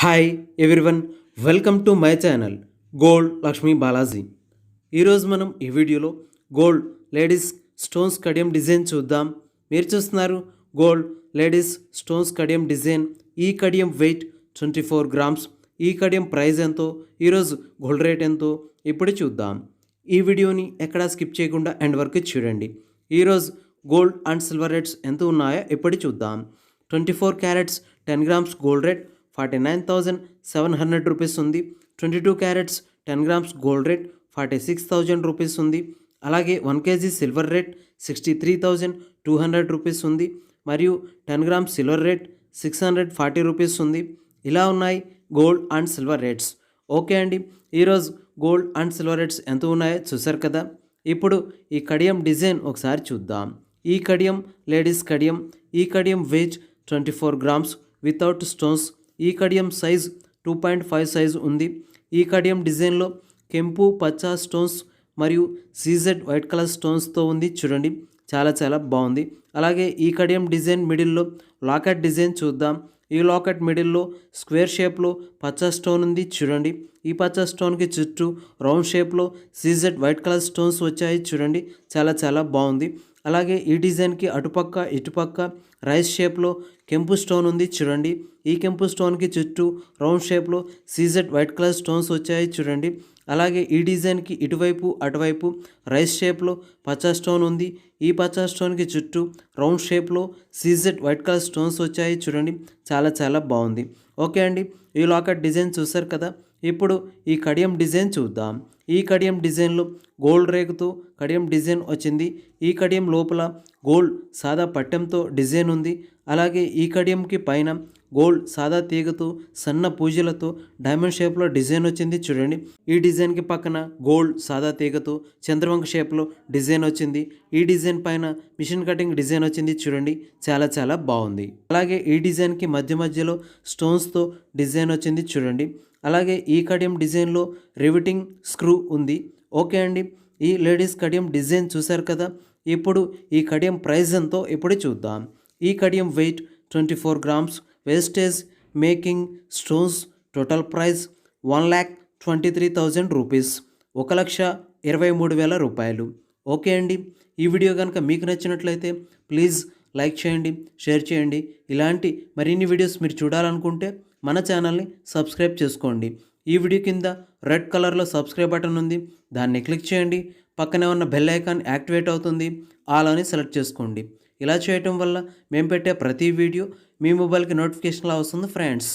Hi everyone, welcome to my channel gold Lakshmi Balaji. ఈరోజు మనం ఈ వీడియోలో gold ladies stones Kadiyam design చూద్దాం. మీరు చూస్తున్నారు gold ladies stones Kadiyam design. ఈ కడియం వెయిట్ 24 గ్రామ్స్. ఈ కడియం ప్రైస్ ఎంతో, ఈరోజు గోల్డ్ రేట్ ఎంతో ఇప్పుడు చూద్దాం. ఈ వీడియోని ఎక్కడా స్కిప్ చేయకుండా ఎండ్ వరకు చూడండి. ఈరోజు గోల్డ్ అండ్ సిల్వర్ రేట్స్ ఎంత ఉన్నాయో ఇప్పుడు చూద్దాం. 24 carats 10 grams gold rate 49,700 rupees ఉంది. 22 carats 10 grams gold rate 46,000 rupees ఉంది. అలాగే 1 కేజీ సిల్వర్ రేట్ 63,200 రూపీస్ ఉంది. మరియు 10 గ్రామ్స్ సిల్వర్ రేట్ 640 రూపీస్ ఉంది. ఇలా ఉన్నాయి gold and silver rates. Okay అండి, ఈరోజు గోల్డ్ అండ్ సిల్వర్ రేట్స్ ఎంత ఉన్నాయో చూసారు కదా. ఇప్పుడు ఈ కడియం డిజైన్ ఒకసారి చూద్దాం. ఈ కడియం లేడీస్ కడియం. ఈ కడియం వెయిట్ 24 గ్రామ్స్ వితౌట్ స్టోన్స్. ఈ కడియం సైజ్ 2.5 సైజు ఉంది. ఈ కడియం డిజైన్లో కెంపు పచ్చ స్టోన్స్ మరియు సీజెడ్ వైట్ కలర్ స్టోన్స్తో ఉంది. చూడండి, చాలా బాగుంది. అలాగే ఈ కడియం డిజైన్ మిడిల్లో లాకెట్ డిజైన్ చూద్దాం. ఈ లాకెట్ మిడిల్లో స్క్వేర్ షేప్లో పచ్చ స్టోన్ ఉంది. చూడండి, ఈ పచ్చ స్టోన్కి చుట్టూ రౌండ్ షేప్లో సీజెడ్ వైట్ కలర్ స్టోన్స్ వచ్చాయి. చూడండి, చాలా బాగుంది. అలాగే ఈ డిజైన్కి అటుపక్క ఇటుపక్క రైస్ షేప్లో కెంపు స్టోన్ ఉంది. చూడండి, ఈ కెంపు స్టోన్కి చుట్టూ రౌండ్ షేప్లో సీజెడ్ వైట్ కలర్ స్టోన్స్ వచ్చాయి. చూడండి, అలాగే ఈ డిజైన్కి ఇటువైపు అటువైపు రైస్ షేప్లో పచ్చ స్టోన్ ఉంది. ఈ పచ్చ స్టోన్కి చుట్టూ రౌండ్ షేప్లో సీజెడ్ వైట్ కలర్ స్టోన్స్ వచ్చాయి. చూడండి, చాలా బాగుంది. ఓకే అండి, ఈ లాకెట్ డిజైన్ చూసారు కదా. ఇప్పుడు ఈ కడియం డిజైన్ చూద్దాం. ఈ కడియం డిజైన్లో గోల్డ్ రేకుతో కడియం డిజైన్ వచ్చింది. ఈ కడియం లోపల గోల్డ్ సాదా పట్టెంతో డిజైన్ ఉంది. అలాగే ఈ కడియంకి పైన గోల్డ్ సాదా తీగతో సన్న పూజలతో డైమండ్ షేప్లో డిజైన్ వచ్చింది. చూడండి, ఈ డిజైన్కి పక్కన గోల్డ్ సాదా తీగతో చంద్రవంక షేప్లో డిజైన్ వచ్చింది. ఈ డిజైన్ పైన మిషన్ కటింగ్ డిజైన్ వచ్చింది. చూడండి, చాలా బాగుంది. అలాగే ఈ డిజైన్కి మధ్యలో స్టోన్స్తో డిజైన్ వచ్చింది. చూడండి, అలాగే ఈ కడియం డిజైన్లో రివిటింగ్ స్క్రూ ఉంది. ఓకే అండి, ఈ లేడీస్ కడియం డిజైన్ చూశారు కదా. ఇప్పుడు ఈ కడియం ప్రైస్ ఎంతో ఇప్పుడు చూద్దాం. ఈ కడియం weight 24 grams. Wastage making stones total price 1,23,000 rupees, 1,23,000 రూపాయలు. ఓకే అండి, ఈ వీడియో కనుక మీకు నచ్చినట్లయితే ప్లీజ్ లైక్ చేయండి, షేర్ చేయండి. ఇలాంటి మరిన్ని వీడియోస్ మీరు చూడాలనుకుంటే మన ఛానల్ని సబ్స్క్రైబ్ చేసుకోండి. ఈ వీడియో కింద రెడ్ కలర్లో సబ్స్క్రైబ్ బటన్ ఉంది, దాన్ని క్లిక్ చేయండి. పక్కనే ఉన్న బెల్ ఐకాన్ యాక్టివేట్ అవుతుంది, ఆల్ అని సెలెక్ట్ చేసుకోండి. ఇలా చేయటం వల్ల మేము పెట్టే ప్రతి వీడియో మీ మొబైల్కి నోటిఫికేషన్లా వస్తుంది ఫ్రెండ్స్.